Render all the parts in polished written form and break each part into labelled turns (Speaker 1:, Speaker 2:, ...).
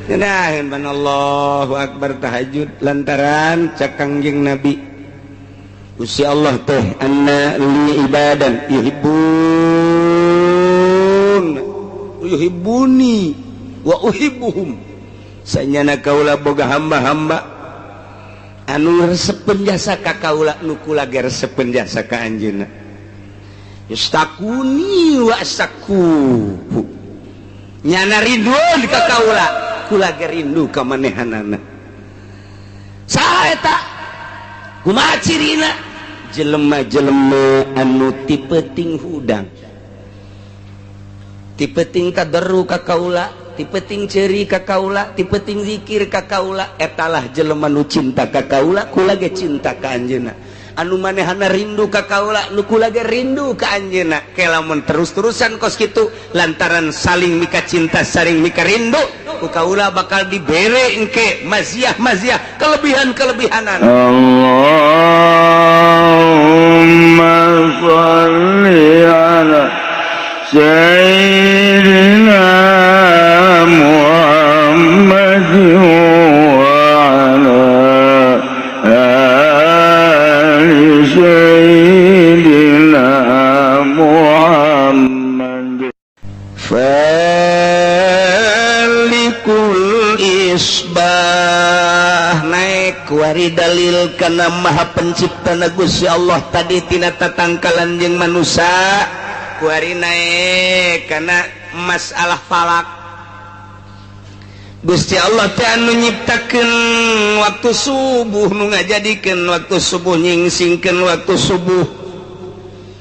Speaker 1: Cenah ban Allahu akbar tahajud lantaran cak Kangjeng Nabi Gusti Allah teh anna li ibadan yuhibbuni wa uhibbuhum sanyana kaula boga hamba-hamba anu resepen jasa ka kaula nu kula ge resepen jasa ka anjeunna yastakuni wa astaku nyana rindu ka kaula kula ge rindu ka manehanana saha eta kumaha cirina jelema-jelema anu ti peuting hudang ti peuting tadarru ka kaula ti peuting ceuri ka kaula ti peuting zikir ka kaula etalah jelema nu cinta ka kaula kula ge cinta ka anjeunna anu manehana rindu ka kaula nu kula ge rindu ka anjeunna ke lamun terus-terusan kos kitu lantaran saling mika cinta saling mika rindu ku kaula bakal dibere engke maziah-maziah kelebihan-kelebihanan
Speaker 2: Allahumma shalli ala sayyidina Muhammad wa ala ali sayyidina Muhammad
Speaker 1: falikul isbah naik wari dalil kana maha penciptana Gusti Allah tadi tina tatangkalan jeung manusia kuari naik kana masalah falak Gusti Allah teh anu nyiptakeun waktu subuh nu ngajadikeun waktu subuh nyingsingkeun waktu subuh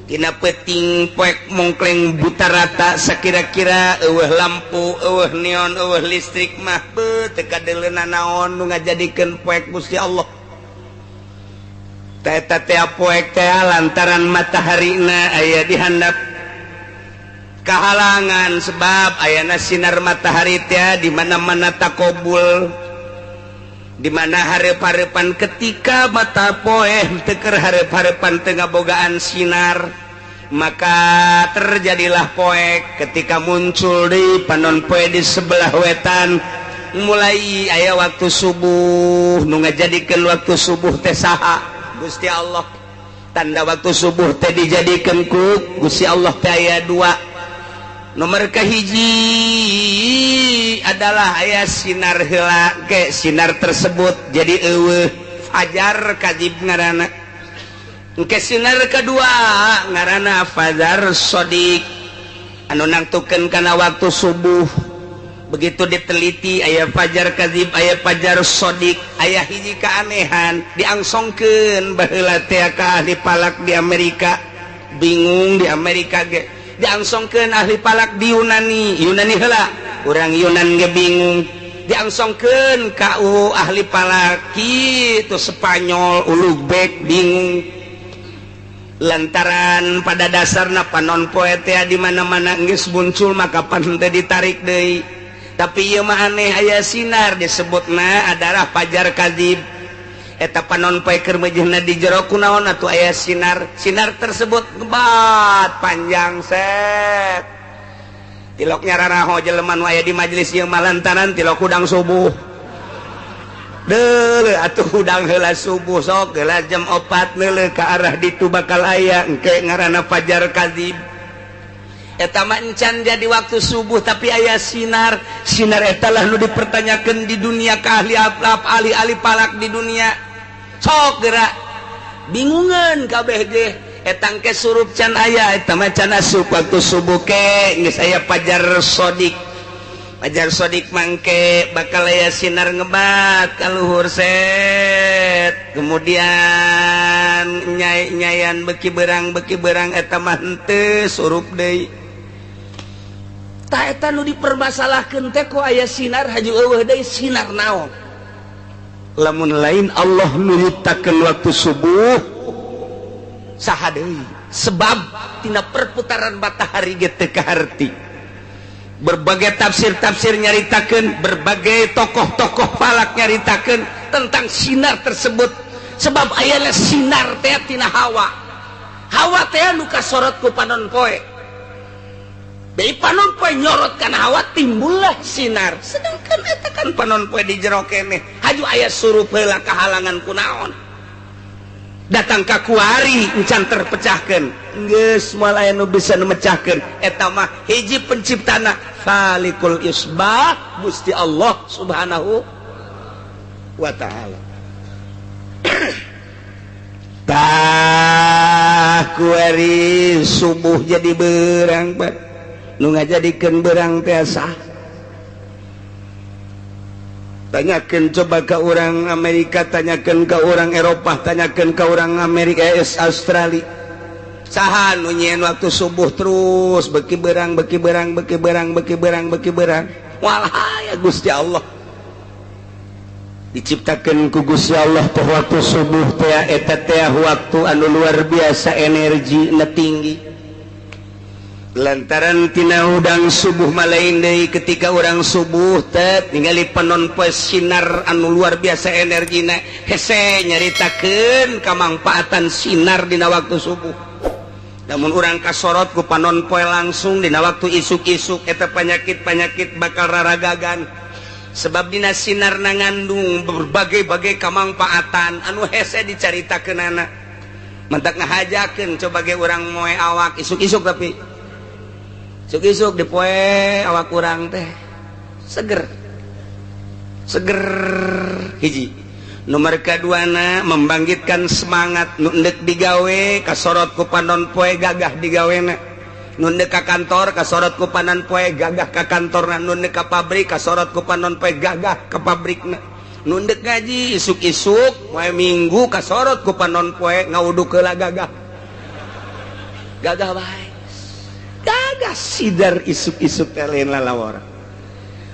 Speaker 1: tina peuting poek mongkleng buta rata sakira-kira eueuh lampu eueuh neon eueuh listrik mah beuh teu kadeuleuna naon nu ngajadikeun poek Gusti Allah teh eta teh poek teh lantaran mataharina aya di handap kahalangan sebab ayana sinar matahari teh di mana-mana takobul di mana hareup-hareupan ketika mata poe teu keur hareup-hareupan teu ngabogaan sinar maka terjadilah poek ketika muncul di panon poe di sebelah wetan mulai aya waktu subuh nu ngajadikeun waktu subuh teh saha Gusti Allah tanda waktu subuh teh dijadikeun ku Gusti Allah teh aya dua nomor kahiji adalah aya sinar heula ke sinar tersebut jadi eueuh fajar kadzib ngaranna engke sinar kedua ngaranna fajar shodiq anu nangtukeun kana waktu subuh begitu diteliti aya fajar kadzib aya fajar shodiq aya hiji keanehan diangsongkeun baheula teh ka ahli palak di Amerika bingung di Amerika ge diangsongkeun ahli palak di Yunani heula urang Yunan ge bingung diangsongkeun ka ahli palak kitu Spanyol Uluzbek bingung lantaran pada dasarna panon poe teh di mana-mana geus muncul maka pan teh ditarik deui tapi ieu mah aneh aya sinar disebutna adalah fajar kadzib eta panon poe keur meujeuhna di jero kunaon atuh aya sinar tersebut gebat panjang set tilok nyararaho jelema nu aya di majelis ieu malantaran tilok hudang subuh deuleu atuh hudang heula subuh sok geula jam 4 neuleuh ka arah ditu bakal aya engke ngaranna fajar kadzib eta mah encan jadi waktu subuh tapi aya sinar eta lah nu dipertanyakeun di dunia ka ahli palak di dunia sok geura bingungan kabeh ge eta engke surup can aya eta mah can asup waktu subuh ke geus aya fajar shodiq mangke bakal aya sinar ngebat ka luhur set kemudian nyayan beki berang eta mah henteu surup deui tah eta nu dipermasalahkeun teh ku aya sinar haju eueuh deui sinar naon lamun lain Allah nu nyiptakeun waktu subuh saha deui sebab tina perputaran matahari ge teu kaharti berbagai tafsir nyaritakeun berbagai tokoh-tokoh falak nyaritakeun tentang sinar tersebut sebab ayana sinar teh tina hawa teh nu kasorot ku panon poe dari panon poe nyorot kana hawa timbullah sinar sedangkan eta kan panon poe di jero keneh haju aya surup heula kahalangan kunaon datang ka kuari encan terpecahkeun geus moal aya nu bisa memecahkeun eta mah hiji penciptana Khaliqul Isbah Gusti Allah Subhanahu wa taala. Tah kuari subuh jadi berang Pak nu ngajadikeun berang teh sah. Tanyakeun coba ka orang Amerika, tanyakeun ka orang Eropa, tanyakeun ka orang Amerika Australia. Saha nu nyieun waktu subuh terus beki berang beki berang beki berang beki berang beki berang. Walah ya Gusti Allah. Diciptakeun ku Gusti Allah teh waktu subuh teh eta teh waktu anu luar biasa energina tinggi. Lantaran tina udang subuh malain deui ketika orang subuh teh ningali panon poe sinar anu luar biasa energina hese nyaritakeun kamangpaatan sinar dina waktu subuh. Namun urang kasorot ku panon poe langsung dina waktu isuk-isuk eta panyakit-panyakit bakal raragagan sebab dina sinar ngandung berbagai-bagai kamangpaatan anu hese dicaritakeunana. Mentak ngahajakeun coba ge urang moe awak isuk-isuk tapi isuk-isuk di poe awak kurang teh seger hiji nomor kaduana membangkitkan semangat nu endek digawe kasorot ku panon poe gagah digawena nu endek ka kantor kasorot ku panon poe gagah ka kantorna nu endek ka pabrik kasorot ku panon poe gagah ka pabrikna nu endek ngaji isuk-isuk poe minggu kasorot ku panon poe ngawuduk heula gagah bae gagah sidar isuk-isuk lain lalawara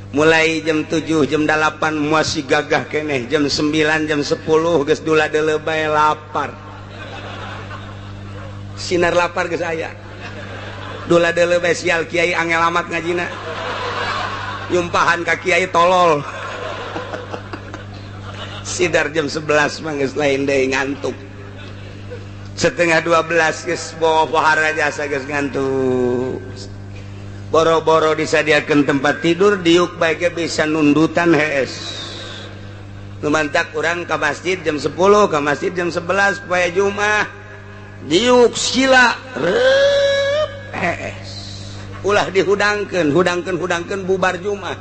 Speaker 1: mulai jam 7 jam 8 masih gagah keneh jam 9 jam 10 geus dula deuleu bae lapar sinar lapar geus aya dula deuleu bae sial kiai angel amat ngajina nyumpahan ka kiai tolol sidar jam 11 mah geus lain deui ngantuk setengah 12 geus bawa pohara jasa geus ngantuk boro-boro disadiakeun tempat tidur diuk bae ge bisa nundutan hees lumantak urang ka masjid jam 10 ka masjid jam 11 poe Jumat diuk sila reup hees ulah dihudangkeun bubar Jumat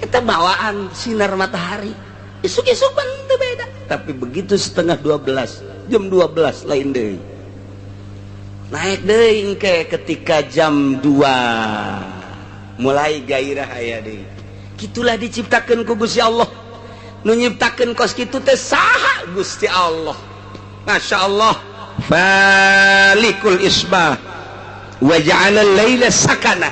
Speaker 1: eta bawaan sinar matahari isuk-isuk pan teu beda tapi begitu setengah 12 jam 12 lain deui naik deui engke ketika jam 2 mulai gairah aya deui kitulah diciptakeun ku Gusti Allah nu nyiptakeun kos kitu teh saha Gusti Allah masyaallah Khaliqul Isbah wa ja'ala al-laila sakana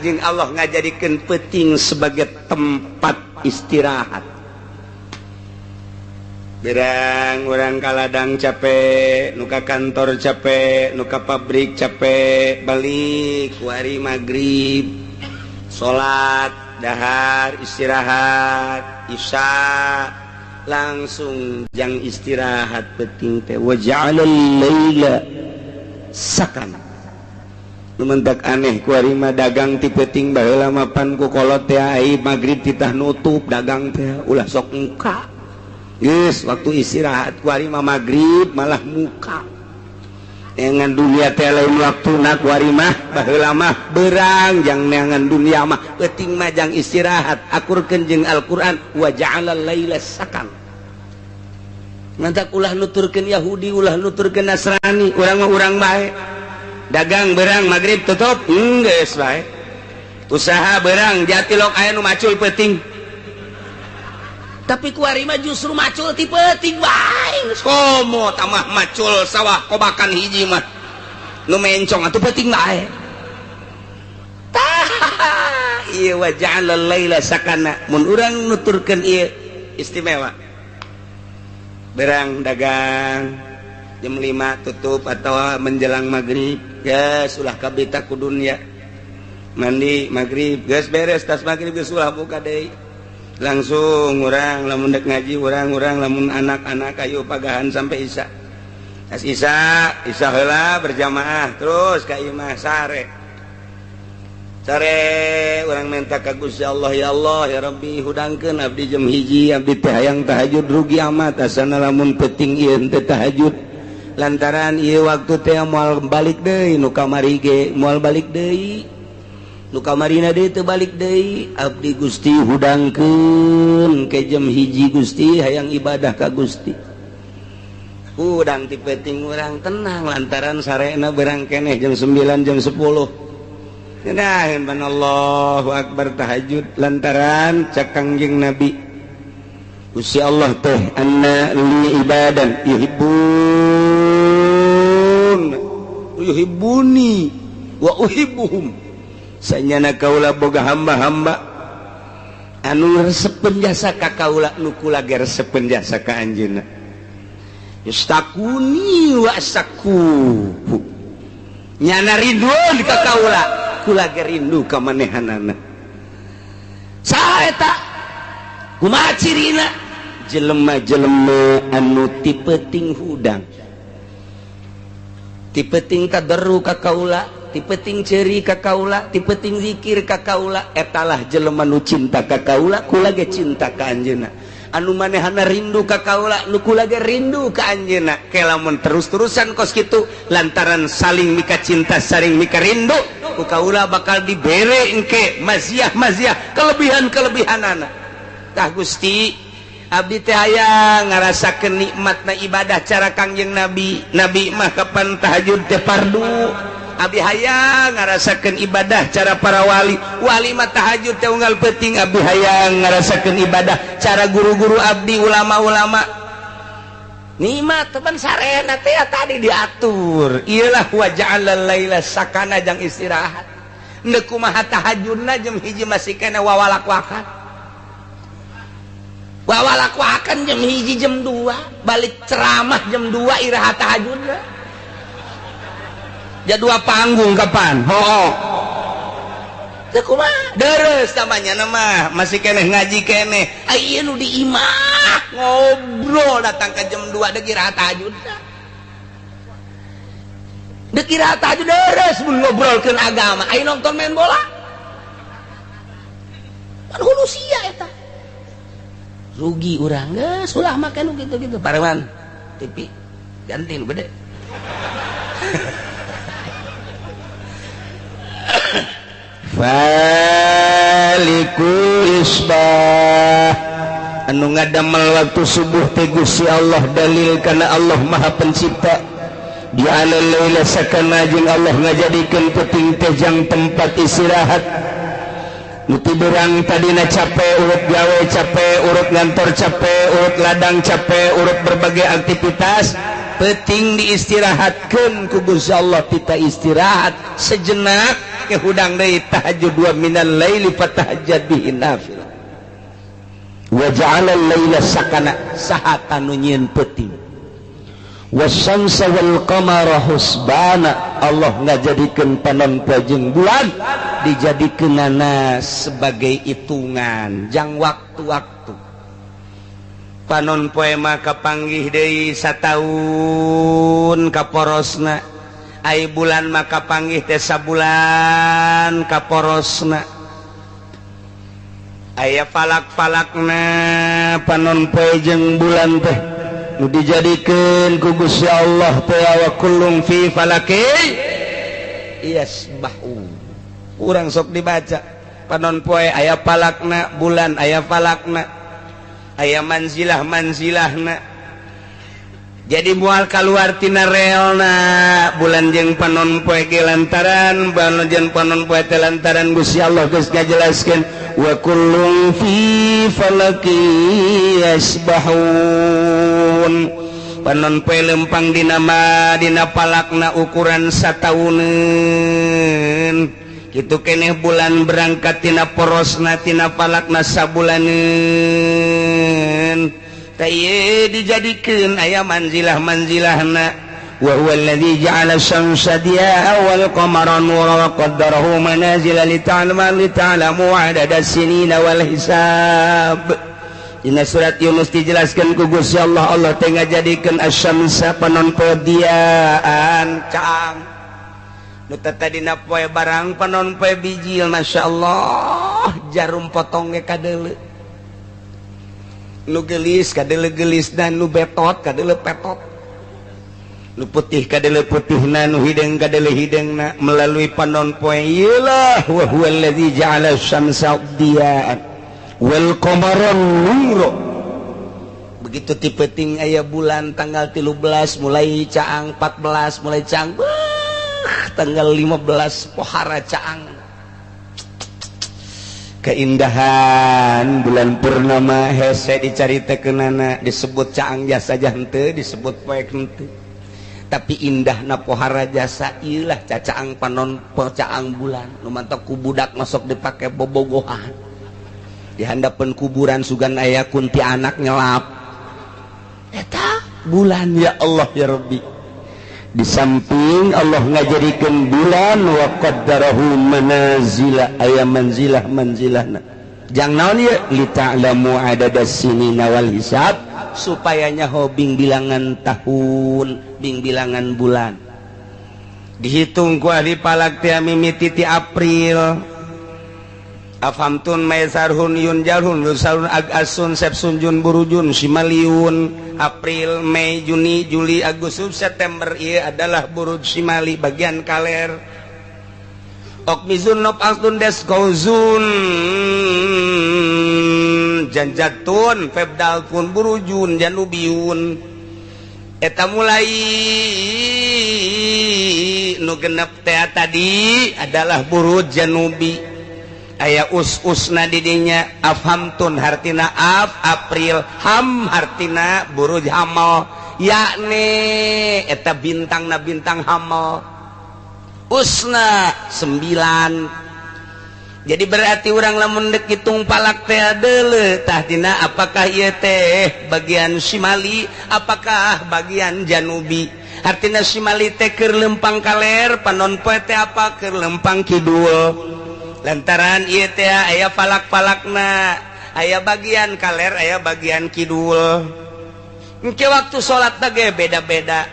Speaker 1: jeung Allah ngajadikeun peuting sebagai tempat istirahat. Berang orang kaladang capek, nuka kantor capek, nuka pabrik capek, balik wari maghrib, sholat, dahar, istirahat, isya, langsung jang istirahat penting teh. Wa ja'alal laila sakan. Lumentak aneh kuari mah dagang ti penting baheula mapan ku kolot teh ai maghrib titah nutup dagang teh ulah sok muka. Yes, waktu istirahat kuari mah maghrib malah muka. Dengan dunia teh lain waktuna kuari mah baheula mah berang jang neangan dunia mah penting mah jang istirahat. Akurkeun jeung Al-Qur'an wa ja'alal laila sakan. Mantak ulah nuturkeun Yahudi, ulah nuturkeun Nasrani, urang mah urang bae. Dagang berang maghrib tutup, geus bae. Usaha berang jatilok aya nu macul penting. Tapi kuari mah justru macul ti peuting bae komo tamah macul sawah kobakan hiji mah nu mencong atuh peuting bae tah ieu wa ja'alal laila sakana mun urang nuturkeun ieu istimewa berang dagang jam 5 tutup atau menjelang maghrib geus ulah kabita ku dunya mandi maghrib geus beres tas maghrib geus ulah buka deui langsung orang lamun dek ngaji orang lamun anak-anak ayo pagahan sampai isya tas isya heula berjamaah terus ka imah sare sare urang minta ka Gusti Allah ya Allah ya Rabbi hudangkeun abdi jam hiji abdi teh hayang tahajud rugi amat asana lamun peuting ieu teu tahajud lantaran ieu waktu teh moal balik deui nu kamari ge moal balik deui nu kamarina deui teu balik deui abdi Gusti hudangkeun ke jam hiji Gusti hayang ibadah ka Gusti hudang ti peuting urang tenang lantaran sarena berang keneh jam 9 jam 10 Kenahin ban Allahu Akbar tahajud lantaran cak Kangjeng Nabi Gusti Allah teh anna li ibadan yuhibbuni wa uhibbuhum sanyana kaula boga hamba-hamba anu resepen jasa ka kaula nu kula ge resepen jasa ka anjeunna yustakuni wa asakuhu nyana ridwan ka kaula kula ge rindu ka manehanana saha eta kumaha cirina jelema-jelema anu ti peuting hudang ti peuting tadarru ka kaula ti peuting ceuri ka kaula ti peuting zikir ka kaula etalah jelema nu cinta ka kaula kula ge cinta ka anjeunna anu manehana rindu ka kaula nu kula ge rindu ka anjeunna ke lamun terus-terusan kos kitu lantaran saling mika cinta saling mika rindu ku kaula bakal dibere engke maziah-maziah kelebihan-kelebihanana tah Gusti abdi teh hayang ngarasakeun nikmatna ibadah cara Kangjeng Nabi mah kapan tahajud teh fardu abdi hayang ngarasakeun ibadah cara para wali mah tahajud teh unggal peuting abdi hayang ngarasakeun ibadah cara guru-guru abdi ulama-ulama nikmat teman sarena teh tadi diatur iyalah wa ja'alal laila sakana jang istirahat endeu kumaha tahajudna jam hiji masih kena wawalak-wakan jam hiji jam 2 balik ceramah jam 2 iraha tahajudna jadwal panggung kapan hooh teu kumaha deres namanya nama masih keneh ngaji keneh ieu nu di imah ngobrol datang ke jam 2 deuk iraha tahajud deuk iraha tahajud deres mun ngobrolkeun agama aya nonton main bola kan hulu sia eta rugi urang geus ulah make nu kitu-kitu parewan TV ganti nu gede falikul isbah anu ngadamel waktu subuh teh Gusti Allah dalil kana Allah Maha Pencipta di alal laila sakana jeung Allah ngajadikeun peuting teh jang tempat istirahat nu tiberang tadina capek urut gawe capek urut ngantor capek urut ladang capek urut berbagai aktivitas peuting diistirahatkeun ku Gusti Allah kita istirahat sejenak ke hudang deui tahajud wa minal laili fatahajjad bihi nafil wa ja'alal laila sakana saha tanu nyieun peuting wasyamsa wal qamara husbana Allah ngajadikeun panon poe jeung bulan dijadikeunana sebagai hitungan jang waktu-waktu panon poe mah kapanggih deui sataun kaporosna ai bulan maka panggih teh sabulan kaporosna aya falak-falakna panon poe jeung bulan teh nu dijadikeun ku Gusti Allah teh wa kullum fi falaki yasbahu urang sok dibaca panon poe aya falakna bulan aya falakna aya manzilah-manzilahna jadi mual kaluar tina reelna bulan jeung panon poe ge lantaran bulan jeung panon poe teh lantaran Gusti Allah geus ngajelaskeun wa kullun fi falaki yasbahun panon poe lempang dina palakna ukuran satauneun kitu keneh bulan berangkat tina porosna tina palakna sabulaneun tayye dijadikeun aya manzilah-manzilahna wa huwa alladzi ja'ala asy-syamsa diya'a wal qamara nuran wa qaddarahu manazila lita'lamu 'adada as-sinina wal hisab. Dina surat Yunus dijelaskeun ku Gusti Allah Allah teh ngajadikeun asy-syamsa panon poe diaan cang nu tadina poe barang panon poe bijil masyaallah jarum potong ge kadeuleu nu geulis kadeuleu geulis dan nu betot kadeuleu petot nu putih kadeuleu putihna nu hideung kadeuleu hideungna melalui panon poe ieulah wa huwal ladzi ja'ala asy-syamsa diya'an wal qamara nura. Begitu tipeting aya bulan tanggal 13 mulai caang 14 mulai caang tanggal 15 pohara caang keindahan bulan purnama hese dicaritakeunana disebut caang jasa henteu disebut poe henteu tapi indahna pohara jasa ieulah cacaang panon caang bulan nu mantok ku budak masuk dipake bobogohan di handapeun kuburan sugan aya kunti anak nyelap eta bulan ya Allah ya Rabbi. Di samping Allah ngajadikeun bulan wa qaddarahu manazila aya manzilah-manzilahna jang naon ieu li ta'lamu adadas sinina wal hisab supaya nyaho bing bilangan tahun bing bilangan bulan dihitung ku ahli palak teh mimiti ti April afhamtun maisarhun yunjarhun rusalun agasun sepsunjun burujun simaliun April Mei Juni Juli Agustus September ieu adalah buruj simali bagian kaler okmizun nop astun des kauzun janjatun febdaltun burujun janubiyun eta mulai nu genep teh tadi adalah buruj janubi aya us-usna di dinya afhamtun hartina April ham hartina buruj hamal yakni eta bintangna bintang hamal usna 9 jadi berarti urang lamun deuk hitung palak teh deuleu tah dina apakah ieu teh bagian simali apakah bagian janubi artina simali teh keur lempang kaler panon poe teh apa keur lempang kidul lantaran ieu teh aya palak-palakna aya bagian kaler aya bagian kidul engke waktu salat ge beda-beda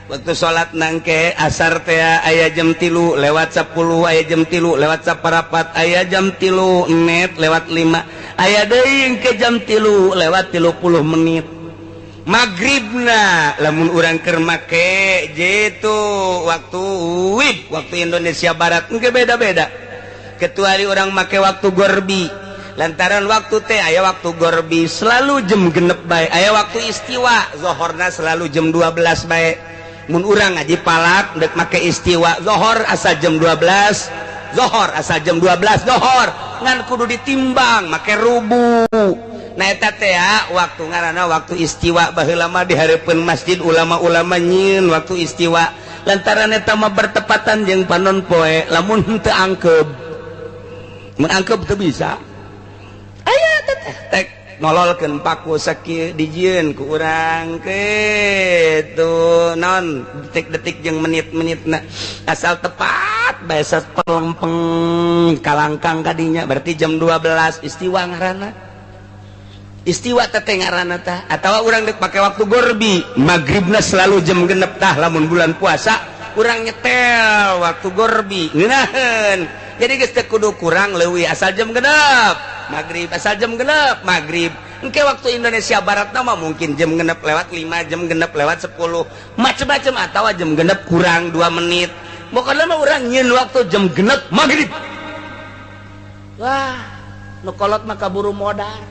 Speaker 1: waktu salat nangke asar teh aya jam 3 lewat 10 aya jam 3 lewat 1/4 aya jam 3 net lewat 5 aya deui engke jam 3 lewat 30 menit magribna lamun urang keur make jitu waktu waktu Indonesia Barat engke beda-beda kecuali orang make waktu gorbi lantaran waktu teh aya waktu gorbi selalu jam genep bae aya waktu istiwa zohorna selalu jam 12 bae mun urang ngaji palak dek make istiwa zohor asa jam 12 zohor asa jam 12 zohor ngan kudu ditimbang make rubu nah eta teh waktu ngaranna waktu istiwa baheula mah di hareupeun masjid ulama-ulama nyieun waktu istiwa lantaran eta mah bertepatan jeung panon poe lamun henteu angkeub menangkep teu bisa aya tek nololkeun paku sakieu dijieun ku urang kitu non detik-detik jeung menit-menitna asal tepat bae pelempeng kalangkang kadinya berarti jam 12 istiwa ngaranna istiwa teh ngaranna tah atawa urang deuk pake waktu gorbi magribna selalu jam genep tah lamun bulan puasa urang nyetel waktu gorbi ngeunaheun jadi geus teu kudu kurang leuwih asal jam genep magrib asal jam genep magrib engke waktu Indonesia Barat mah mungkin jam genep lewat 5 jam genep lewat 10 macem-macem atawa jam genep kurang 2 menit pokona mah urang nyieun waktu jam genep magrib wah nu kolot mah kaburu modal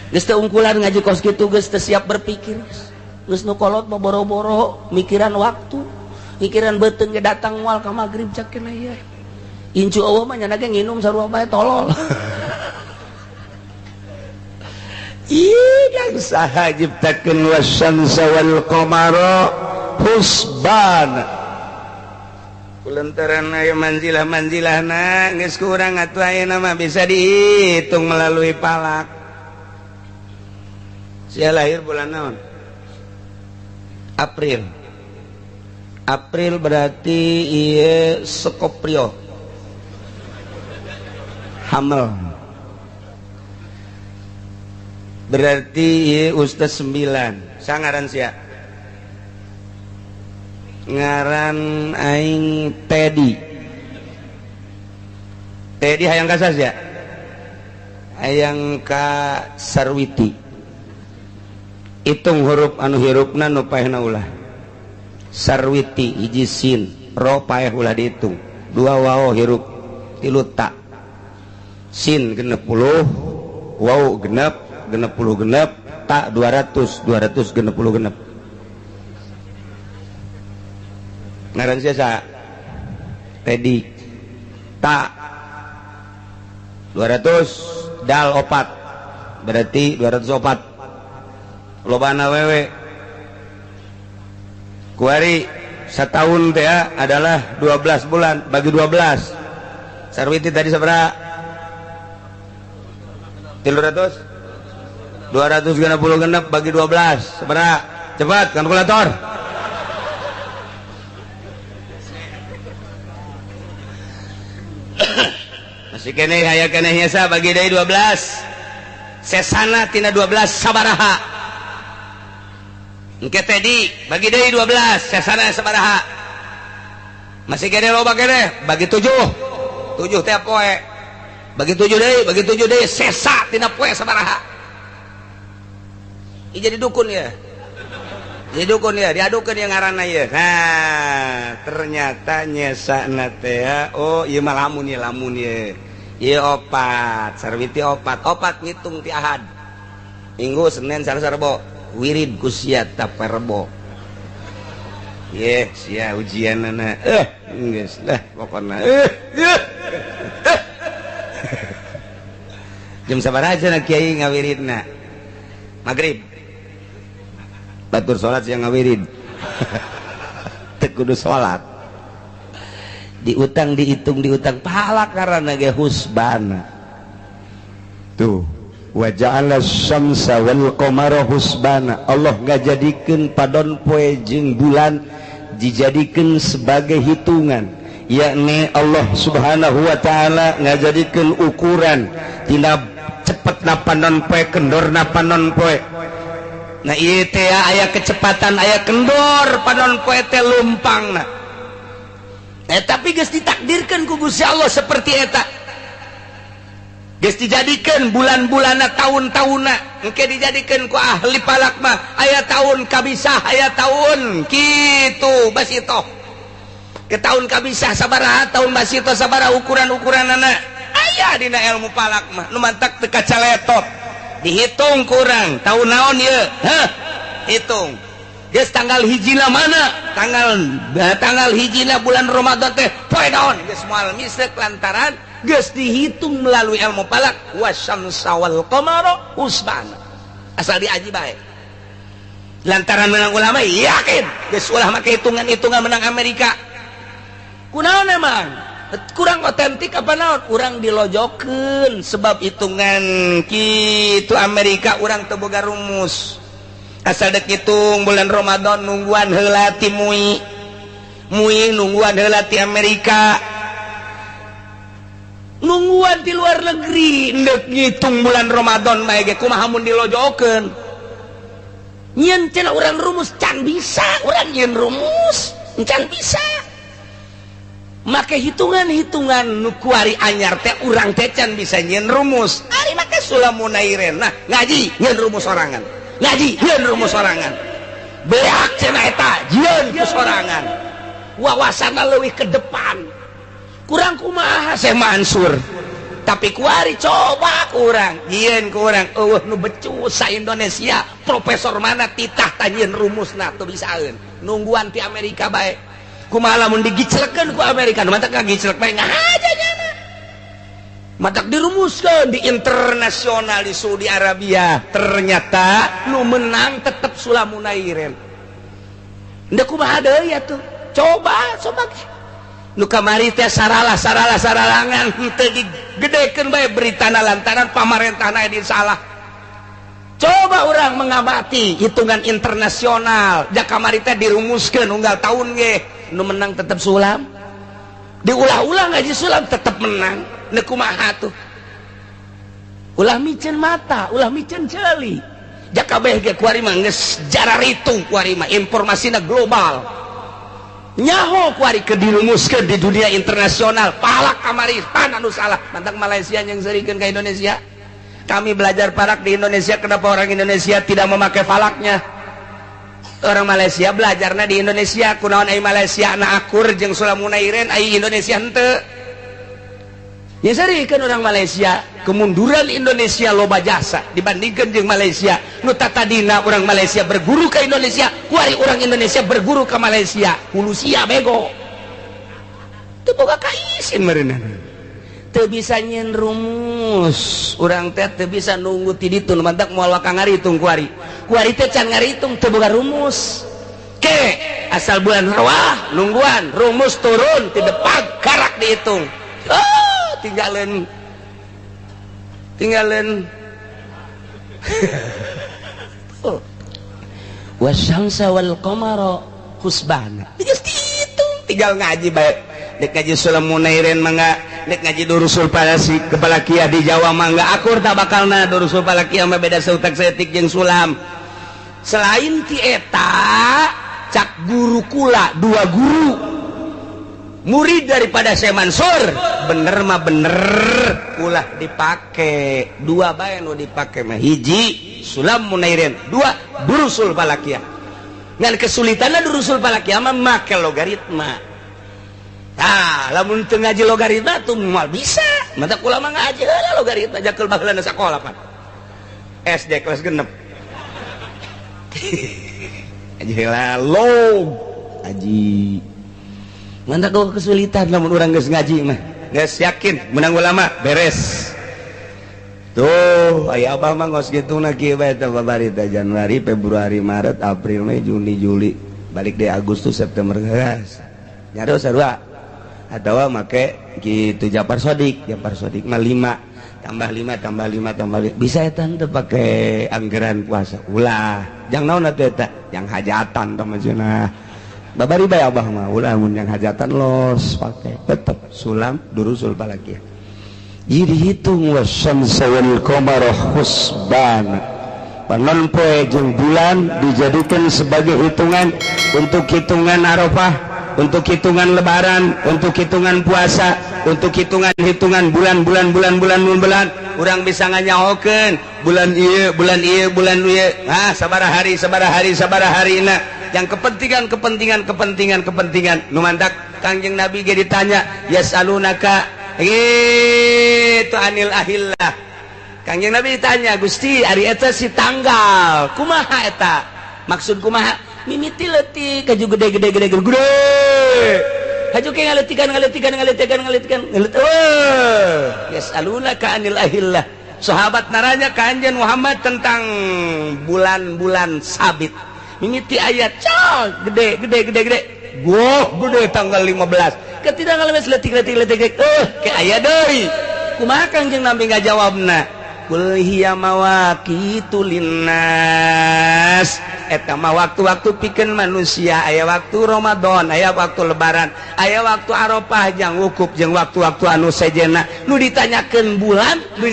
Speaker 1: geus teu ungkulan ngaji kos kitu geus teu siap berpikir geus nu kolot mah boro-boro mikiran waktu pikiran beuteung ge datang moal ka magrib cak kena ieu incu eueuh mah nya ge nginum sarua bae tolol idang saha jiptakeun wasyamsa wal qamara husban kulantaran aya manzilah-manzilahna geus kurang atuh ayeuna mah bisa dihitung melalui palak sia lahir bulan naon April berarti ieu Skoprio hamil berarti ieu ustaz 9 sangaran sia ngaran aing Teddy hayang kasas ya hayang ka Sarwiti hitung huruf anu hirupna nu paehna ulah Sarwiti hiji sin ro paeh ulah dihitung dua waw hirup tilu ta sin genep puluh waw genep puluh genep ta 200 genep puluh genep ngaran siasa Teddy ta 200 dal opat berarti 204 lobana wewe kuari setahun teh adalah 12 bulan bagi 12 Sarwiti tadi seberapa 300 260 genep bagi 12 seberapa cepat kalkulator masih kene aya kene hiasa bagi deui 12 sesana tina 12 sabaraha engke Tedi bagi deui 12 sesana sabaraha masih kene loba kene bagi 7 teh poe bagi 7 deui sesa tina poe sabaraha ieu jadi dukun ya diadukeun yang ngaranna ieu nah ternyata nyesana teh oh ieu mah lamun ieu opat Sarwiti opat ngitung ti Ahad Minggu Senin Selasa Rebo wirid ku sia tape Rebo sia ujianana geus lah pokona jam sabaraha cenah kiai ngawiridna magrib batur salat siang ngawirid teu kudu salat diutang dihitung diutang pahala karena ge husbana tuh wa ja'ala syamsa wal qamara husbana Allah ngajadikeun padon poe jeung bulan dijadikeun sebagai hitungan yakni Allah subhanahu wa ta'ala ngajadikeun ukuran tina cepetna panon poe kendorna panon poe nah ieu teh aya kecepatan aya kendor panon poe teh lumpangna tapi geus ditakdirkan ku Gusti Allah seperti eta geus dijadikan bulan-bulanna tahun-tahunna engke dijadikan ku ahli palak mah aya tahun kabisah aya tahun kitu basito ke tahun kabisah sabaraha tahun basito sabaraha ukuran-ukuranana aya dina ilmu palak mah nu mantak teu kacaletot dihitung kurang tahun naon ieu hitung geus tanggal hijina mana tanggal hijina bulan Ramadan teh poe naon geus moal misek lantaran geus dihitung melalui ilmu falak wasyamsa wal qamara husbana asal diaji bae lantaran menang ulama yakin geus ulah make hitungan menang Amerika kunaon emang kurang otentik apa naon urang dilojokeun sebab hitungan kitu Amerika urang teu boga rumus asal dek hitung bulan Ramadan nungguan heula ti mui nungguan heula ti Amerika nungguan di luar negeri ndek ngitung bulan Ramadan bae ge kumaha mun dilojokeun nyen cenah urang rumus can bisa urang nyen rumus can bisa make hitungan nu kuari anyar teh urang teh can bisa nyen rumus ari make sulamunairen nah ngaji nyen rumus sorangan ngaji hieun rumus sorangan beak cenah eta hieun ku sorangan wawasanna leuwih ke depan kurang kumaha Syekh Mansur tapi kuari coba kurang hieun ku urang eueuh nu becus sa Indonesia profesor mana titah tanyieun rumusna teu bisaeun nungguan ti Amerika bae kumaha lamun digiclekeun ku Amerika nu mantap ngagiclek bae ngahajanya matak dirumuskan di internasional di Saudi Arabia ternyata nu menang tetap Sulamunairen ndak kumaha deui atuh coba nu kamari teh saralangan teu digedekeun bae beritana lantaran pamarentahna di salah coba orang mengamati hitungan internasional jak kamari teh dirumuskeun unggal tahun ge nu menang tetap Sulam diulah-ulah ngaji Sulam tetap menang nek kumaha tuh ulah micen mata ulah micen ceuli jak kabeh ge kuari mah geus jararitu kuari mah informasina global nyaho kuari ke dirumuskeun di dunia internasional palak kamari pan anu salah mantang Malaysia yang serikeun ke Indonesia. Kami belajar palak di Indonesia, kenapa orang Indonesia tidak memakai palaknya? Orang Malaysia belajarnya di Indonesia, kunaon ai Malaysia na akur jeung sulamunairen ai Indonesia henteu. Ya sarikeun orang Malaysia, kemunduran Indonesia loba jasa dibandingkan jeung Malaysia. Nu tatadina orang Malaysia berguru ke Indonesia, kuari orang Indonesia berguru ke Malaysia. Hulusia bego. Teu boga kaisin meureunna. Teu bisa nyen rumus. Urang teh teu bisa nunggu ti ditu mantak moal ka ngaritung kuari. Kuari teh can ngaritung teu boga rumus. Ke asal bulan Rawah nungguan rumus turun ti depan karak dihitung. Tinggalin wasyamsa wal qamara husbana tinggal ngaji bae dek ngaji sulamunairen mangga dek ngaji durusul palakiyah di Jawa mangga akur tak bakalna durusul palakiyah mah beda sautak saeutik jeung sulam. Selain ti eta cak guru kula dua guru murid daripada Syekh Mansur bener mah bener ulah dipake dua bae nu dipake mah hiji sulam munairin dua durusul falakiyah ngan kesulitanna durusul falakiyah mah make logaritma. Lamun teu ngaji logaritma tuh moal bisa mata kula mah ngaji heula logaritma jakeul baheulana sakola pan SD kelas 6 ngaji heula log aji mantap kau kesulitan namun orang geus ngaji mah geus yakin menang ulama beres tuh aya abah mah ngos kituna kieu bae teh babarita Januari Februari Maret April Mei Juni Juli balik deh Agustus September geus nyaro sarua atawa make kitu Japar Sodik mah 5 tambah 5 bisa eta teu pake anggaran puasa ulah jang naon atuh eta jang hajatan tah maksudna babari bae abah mah ulah mun yang hajatan los pakai tetep sulam durusul falakiyah. Jadi dihitung wasyamsa wal qamara husbana. Panon poe jeung bulan dijadikan sebagai hitungan untuk hitungan Arafah, untuk hitungan lebaran, untuk hitungan puasa, untuk hitungan bulan. Urang bisa nganyahokeun bulan ieu sabaraha harina yang kepentingan nu mantak Kangjeng Nabi ge ditanya yasalunaka itu anil ahillah. Kangjeng Nabi ditanya Gusti ari eta si tanggal kumaha eta maksud kumaha mimiti leutik kaju gede haju ke ngaletikan yasalunaka anil ahillah. Sahabat naranya Kanjeng Muhammad tentang bulan-bulan sabit mimiti ayat gede gede tanggal 15 ketika ngalemes letik ke ayat deui kumaha Kanjeng Nabi ngajawabna kul hiya mawaqitu linnas eta mah waktu-waktu pikeun manusia aya waktu Ramadan aya waktu lebaran aya waktu Arafah jeung wukuf jeung waktu-waktu anu sejenna nu ditanyakeun bulan nu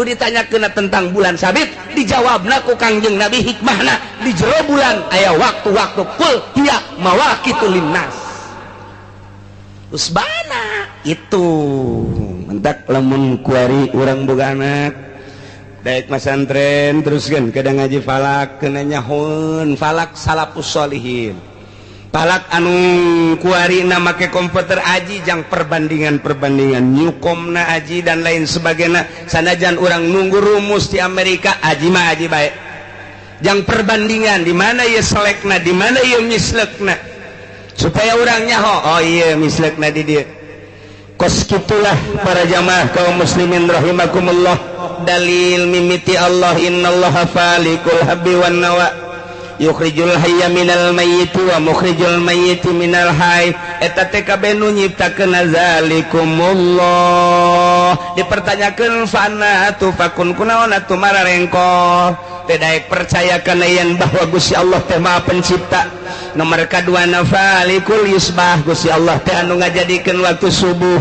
Speaker 1: ditanyakeun tentang bulan sabit dijawabna ku Kangjeng Nabi hikmahna di jero bulan aya waktu-waktu kul hiya mawaqitu linnas usbana itu mentak lamun kuari urang boga anak daek masantren teruskeun kada ngaji falak kena nyahun falak salafus sholihin falak anu kuarina make komputer aji jang perbandingan nyukomna aji dan lain sebagainya sanajan urang nunggu rumus di Amerika aji mah aji bae jang perbandingan di mana ieu selekna di mana ieu mislekna supaya urang nyaho oh iya mislekna di dieu kos kitulah para jamaah kaum muslimin rahimakumullah dalil mimiti Allah innallaha falikul habbi wan nawa yukhrijul hayya minal mayyiti wa mukhrijul mayyiti minal hayy eta teh kabeh nu nyiptakeun zalikumullah dipertanyakeun fana atuh fakun kunaon atuh mararengko teh daek percaya kana yen bahwa Gusti Allah teh Maha Pencipta nomor kadua nafalikul yusbah Gusti Allah teh anu ngajadikeun waktu subuh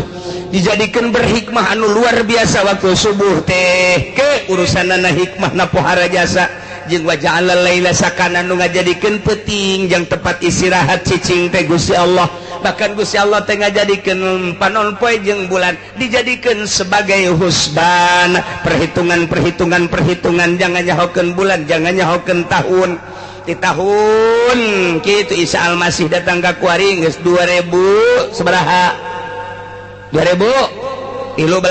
Speaker 1: dijadikan berhikmah anu luar biasa waktu subuh teh ke urusanana hikmah na pohara jasa jeung wa ja'ala laila sakana nu ngajadikeun peuting jeung tempat istirahat cicing teh Gusti Allah. Bahkan Gusti Allah teh ngajadikeun panon poe jeung bulan dijadikeun sebagai husban, perhitungan jangan nyahokeun bulan, jangan nyahokeun tahun. Di tahun kitu Isa Al-Masih datang ka kuari geus 2000 sabaraha? 2013.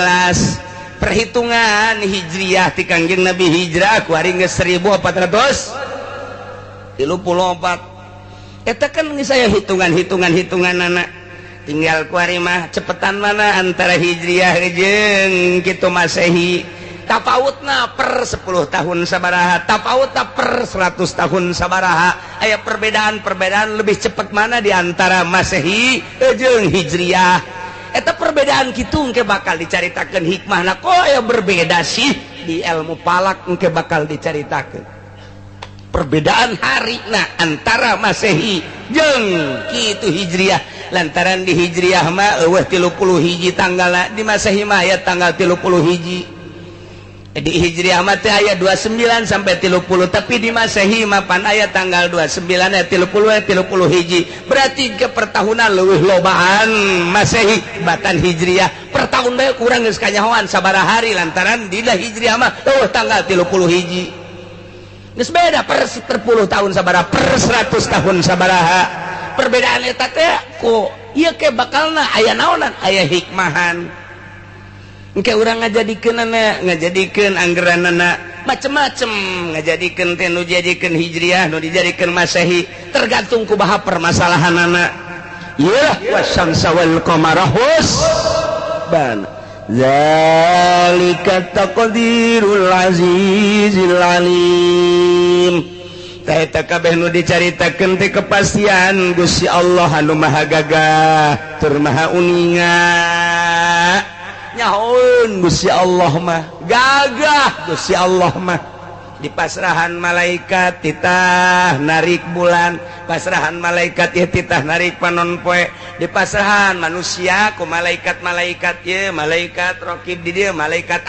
Speaker 1: Perhitungan hijriyah ti Kangjeng Nabi hijrah kuari geus 1434. Eta kan geus aya hitungan-hitunganana. Tinggal kuari mah cepetan mana antara hijriyah jeung kitu Masehi. Tapautna per 10 tahun sabaraha, tapautna per 100 tahun sabaraha. Aya perbedaan lebih cepat mana di antara Masehi jeung hijriyah. Eta perbedaan kitu engke bakal dicaritakeun hikmahna. Kok aya berbeda sih di ilmu falak engke bakal dicaritakeun. Perbedaan harina antara Masehi jeung kitu hijriyah. Lantaran di hijriyah mah eueuh 30 hiji tanggalna, di Masehi mah aya tanggal 30 hiji. Di hijriyah mah teh aya 29 sampai 30, tapi di Masehi mah pan aya tanggal 29 aya 30 hiji. Berarti ke pertahunan leuwih lobaan Masehi batan hijriyah. Per tahun bae kurang geus kanyahoan sabaraha hari lantaran di hijriyah mah tanggal 30 hiji. Geus beda per 10 tahun sabaraha, per 100 tahun sabaraha. Perbedaan eta teh ku ieu ke bakalna aya naonan, aya hikmahan. Engke urang ngajadikeun anggeranana macem-macem, ngajadikeun teh nu dijadikeun hijriyah, nu dijadikeun Masehi, tergantung kumaha permasalahanana. Ieu wasyamsa wal qamara husban. Zalika taqdirul azizil alim. Eta kabeh nu dicaritakeun teh kepastian Gusti Allah anu Maha Gagah tur Maha Uninga. Nyahoun Gusti Allah mah gagah, Gusti Allah mah di pasrahan malaikat titah narik bulan, pasrahan malaikat ieu titah narik panon poe, di pasrahan manusia ku malaikat-malaikat ieu, malaikat raqib di dieu, malaikat